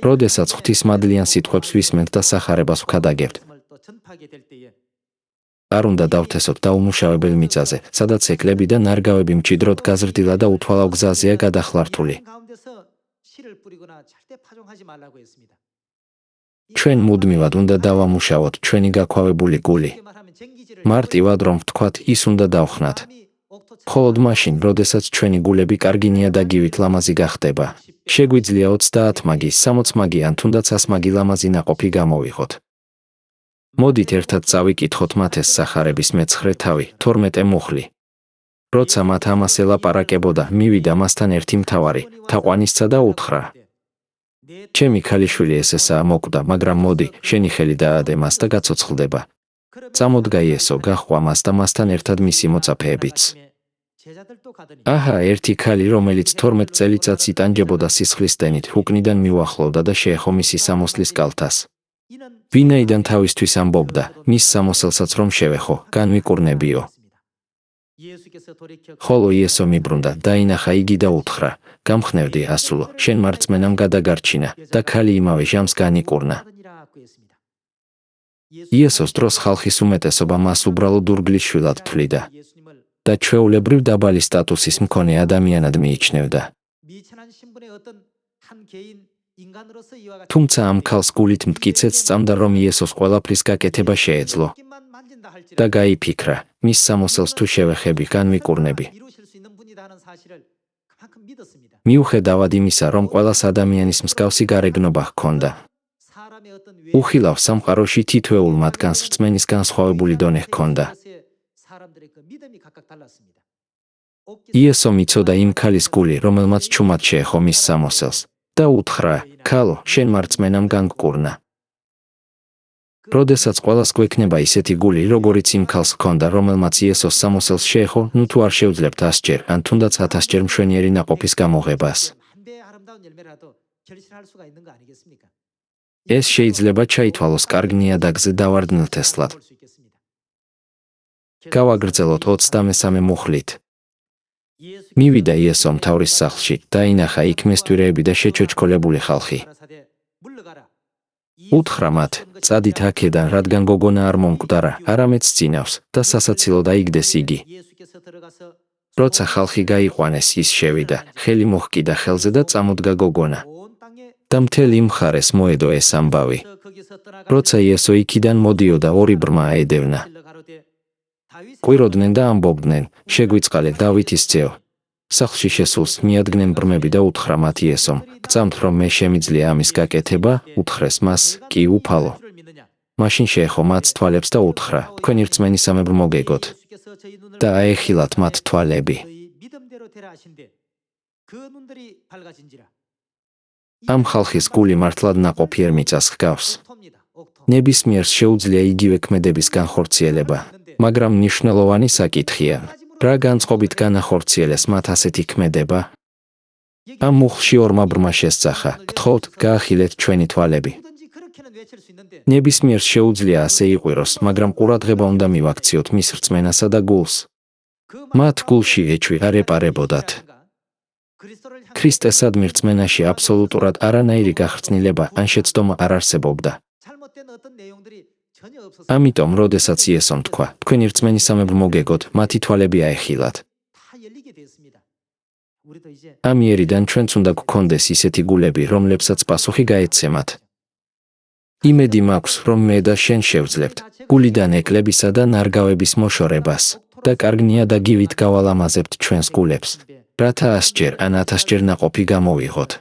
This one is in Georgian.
როდესაც ღვთისმადლიან სიტყვებს ვისმენთ და სახარებას ვქადაგებთ, არ უნდა დავთესოთ დაუმუშავებელ მიწაზე, სადაც ეკლები და ნარგავები მჭიდროდ გაზრდილა და უთვალავ გზაზეა გადახლართული. ჩვენ მუდმივად უნდა დავამუშავოთ ჩვენი გაქვავებული გული. მარტივად რომ ვთქვათ, ის უნდა დავხნათ. მხოლოდ მაშინ, როდესაც ჩვენი გულები კარგი ნიადაგივით ლამაზი გახდება, შეგვიძლია 30 მაგი, 60 მაგი ან თუნდაც 100 მაგი ლამაზი ნაყოფი გამოვიღოთ. მოდით ერთად წავიკითხოთ მათ ეს სახარების მეცხრე თავი, 12 მუხლი. როცა მათ ამას ელაპარაკებოდა, მივიდა მასთან ერთი მთავარი, თაყვანისცა და უთხრა: ჩემი ქალიშვილი ესესაა მოკვდა, მაგრამ მოდი, შენი ხელი დაადე მას და გაცოცხლდება. წამოდგა იესო, გაჰყვა მას და მასთან ერთად მისი მოწაფეებიც. აჰა, ერთი ქალი, რომელიც 12 წელიწადს იტანჯებოდა სისხლისდენით, უკნიდან მიუახლოვდა და შეეხო მისი სამოსლის კალთას. ვინაიდან თავისთვის ამბობდა, მის სამოსელსაც რომ შევეხო, განვიკურნებიო. ხოლო იესო მიბრუნდა, დაინახა იგი და უთხრა: გამხნევდი, ასულო, შენ მარწმენამ გადაგარჩინა და ქალი იმავე ჟამს განიკურნა. იესოს დროს ხალხის უმეტესობა მას უბრალოდ ურგლის შვილად თვლიდა და ჩვეულებრივ დაბალი სტატუსის მქონე ადამიანად მიიჩნევდა. თუმცა ამ ქალს გულით მტკიცეც სწამდა, რომ იესოს ყველაფრის გაკეთება შეეძლო და გაიფიქრა, მის სამოსელს თუ შევეხები, განვიკურნები. მიუხედავად იმისა, რომ ყველას ადამიანის მსგავსი გარეგნობა ჰქონდა, უხილავ სამყაროში თითოეულ მათგანს რწმენის განსხვავებული დონე ჰქონდა. იესომ იცოდა იმ ქალის გული, რომელმაც ჩუმად შეეხო მის სამოსელს და უთხრა: ქალო, შენ მარწმენამ განგკურნა. როდესაც ყველას გვექნება ისეთი გული, როგორიც იმ ქალს ჰქონდა, რომელმაც იესოს სამოსელს შეეხო, ნუ თუ არ შევძლებთ 100 ჯერ, ან თუნდაც 1000 ჯერ მშვენიერი ნაყოფის გამოღებას. ეს შეიძლება ჩაითვალოს კარგ ნიადაგზე დავარდნილ თესლად. გავაგრძელოთ 23 მუხლით. მივიდა იესო მთავრის სახლში, დაინახა იქ მესტვირეები და შეჩოჩქოლებული ხალხი. უთხრა მათ: წადით აქედან, რადგან გოგონა არ მომკვდარა, არამედ სძინავს და სასაცილო დაიგდეს იგი. როცა ხალხი გაიყვანეს, ის შევიდა, ხელი მოჰკიდა ხელზე და წამოდგა გოგონა. და მთელი მხარეს მოედო ეს ამბავი. როცა იესო იქიდან მოდიოდა, ორი ბრმა აედევნა. ყვიროდნენ და ამბობდნენ: შეგვიწყალე, დავითის ძეო. სახლში შესულს მიადგნენ ბრმები და უთხრა მათ იესომ: გწამთ, რომ მე შემიძლია ამის გაკეთება? უთხრეს მას: კი, უფალო. მაშინ შეეხო მათ თვალებს და უთხრა: თქვენი რწმენისამებრ მოგეგოთ. და აეხილათ მათ თვალები. ამ ხალხის გული მართლად ნაყოფიერ მიწას ჰგავს. ნებისმიერს შეუძლია იგივე ქმედების განხორციელება, მაგრამ მნიშვნელოვანი საკითხია, რა განწყობით განახორციელეს მათ ასეთი ქმედება? ამ მუხლში ორმა ბრმა შესძახა: გთხოვთ, გაახილეთ ჩვენი თვალები. ნებისმიერს შეუძლია ასე იყვიროს, მაგრამ ყურადღება უნდა მივაქციოთ მის რწმენასა და გულს. მათ გულში ეჭვი არ ეპარებოდათ. ქრისტესადმი რწმენაში აბსოლუტურად არანაირი გახრწნილება ან შეცდომა არ არსებობდა. ამიტომ, როდესაც იესომ თქვა: თქვენი რწმენისამებრ მოგეგოთ, მათი თვალები აეხილათ. ამ იერიდან ჩვენც უნდა გვქონდეს ისეთი გულები, რომლებსაც პასუხი გაეცემათ. იმედი მაქვს, რომ მე და შენ შევძლებთ გულიდან ეკლებისა და ნარგავების მოშორებას და კარგ ნიადაგივით გავალამაზებთ ჩვენს გულებს, რათა 100 ჯერ ან 1000 ჯერ ნაყოფი გამოვიღოთ.